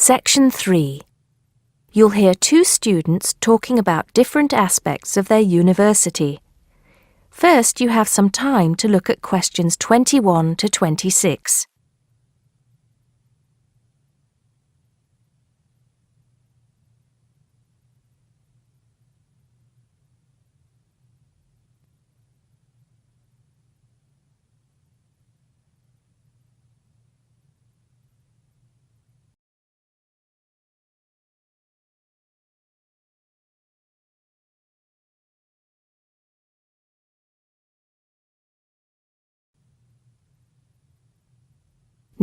Section 3. You'll hear two students talking about different aspects of their university. First, you have some time to look at questions 21 to 26.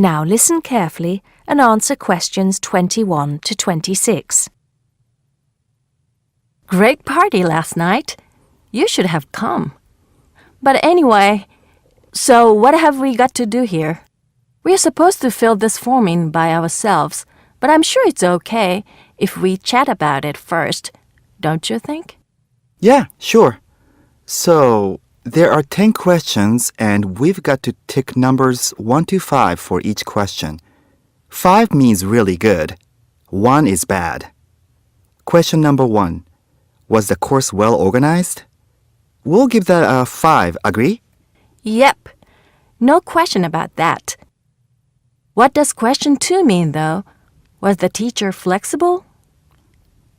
Now listen carefully and answer questions 21 to 26. Great party last night. You should have come. But anyway, so what have we got to do here? We're supposed to fill this form in by ourselves, but I'm sure it's okay if we chat about it first, don't you think? Yeah, sure. So, there are 10 questions and we've got to tick numbers 1 to 5 for each question. 5 means really good. 1 is bad. Question number 1. Was the course well organized? We'll give that a 5, agree? Yep. No question about that. What does question 2 mean, though? Was the teacher flexible?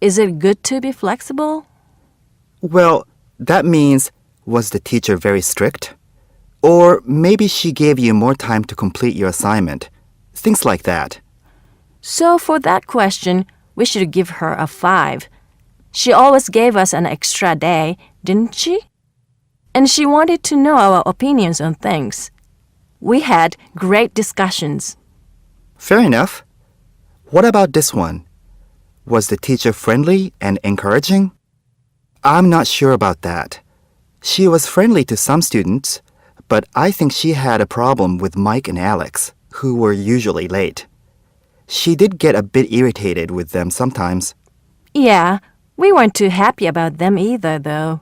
Is it good to be flexible? Well, that means, was the teacher very strict? Or maybe she gave you more time to complete your assignment. Things like that. So for that question, we should give her a 5. She always gave us an extra day, didn't she? And she wanted to know our opinions on things. We had great discussions. Fair enough. What about this one? Was the teacher friendly and encouraging? I'm not sure about that. She was friendly to some students, but I think she had a problem with Mike and Alex, who were usually late. She did get a bit irritated with them sometimes. Yeah, we weren't too happy about them either, though.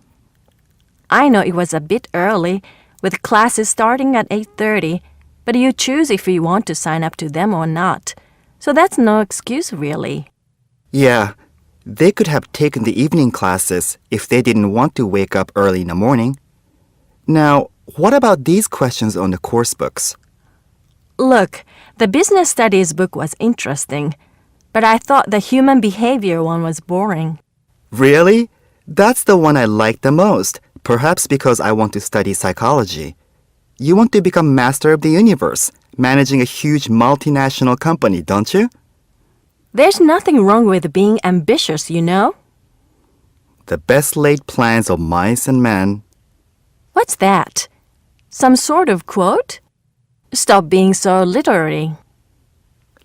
I know it was a bit early, with classes starting at 8:30, but you choose if you want to sign up to them or not. So that's no excuse, really. Yeah, they could have taken the evening classes if they didn't want to wake up early in the morning. Now, what about these questions on the course books? Look, the business studies book was interesting, but I thought the human behavior one was boring. Really? That's the one I like the most, perhaps because I want to study psychology. You want to become master of the universe, managing a huge multinational company, don't you? There's nothing wrong with being ambitious, you know? The best laid plans of mice and men. What's that? Some sort of quote? Stop being so literary.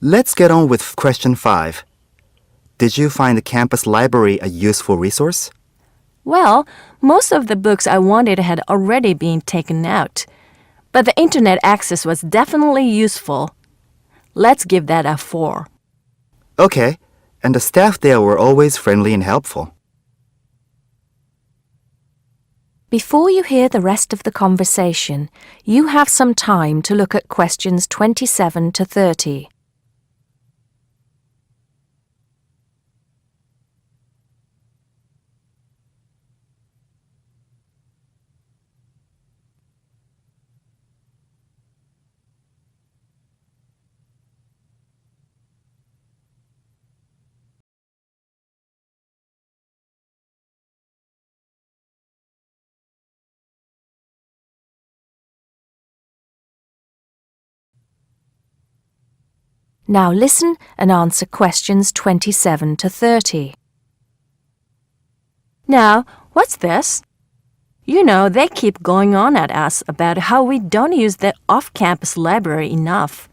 Let's get on with question 5. Did you find the campus library a useful resource? Well, most of the books I wanted had already been taken out, but the internet access was definitely useful. Let's give that a 4. Okay, and the staff there were always friendly and helpful. Before you hear the rest of the conversation, you have some time to look at questions 27 to 30. Now listen and answer questions 27 to 30. Now, what's this? You know, they keep going on at us about how we don't use the off-campus library enough.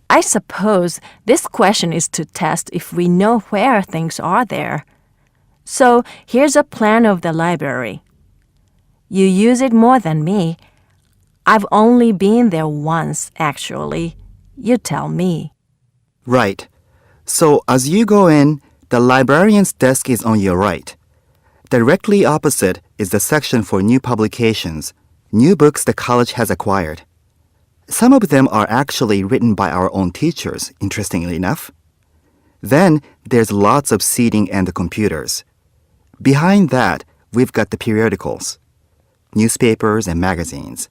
I suppose this question is to test if we know where things are there. So here's a plan of the library. You use it more than me. I've only been there once, actually. You tell me. Right. So as you go in, the librarian's desk is on your right. Directly opposite is the section for new publications, new books the college has acquired. Some of them are actually written by our own teachers, interestingly enough. Then there's lots of seating and the computers. Behind that, we've got the periodicals, newspapers and magazines.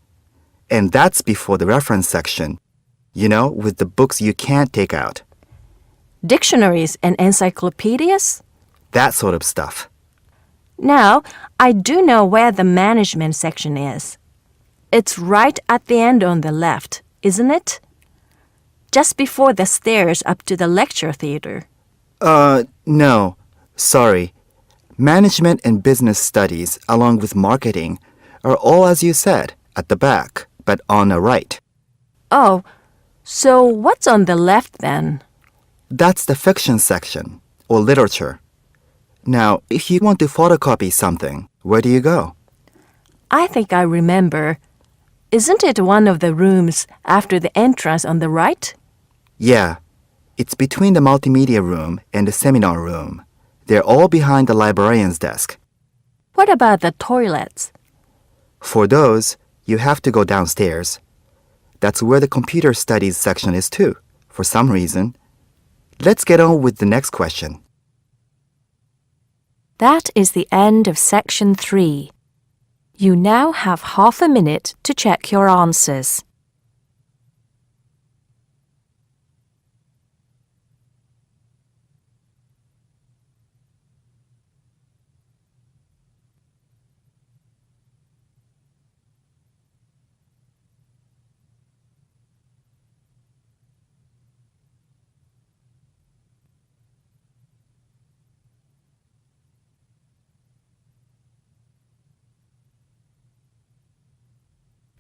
And that's before the reference section, with the books you can't take out. Dictionaries and encyclopedias? That sort of stuff. Now, I do know where the management section is. It's right at the end on the left, isn't it? Just before the stairs up to the lecture theater. No. Sorry. Management and business studies, along with marketing, are all as you said, at the back, but on the right. Oh, so what's on the left then? That's the fiction section, or literature. Now, if you want to photocopy something, where do you go? I think I remember. Isn't it one of the rooms after the entrance on the right? Yeah. It's between the multimedia room and the seminar room. They're all behind the librarian's desk. What about the toilets? For those, you have to go downstairs. That's where the computer studies section is too, for some reason. Let's get on with the next question. That is the end of section 3. You now have half a minute to check your answers.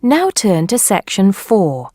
Now turn to section 4.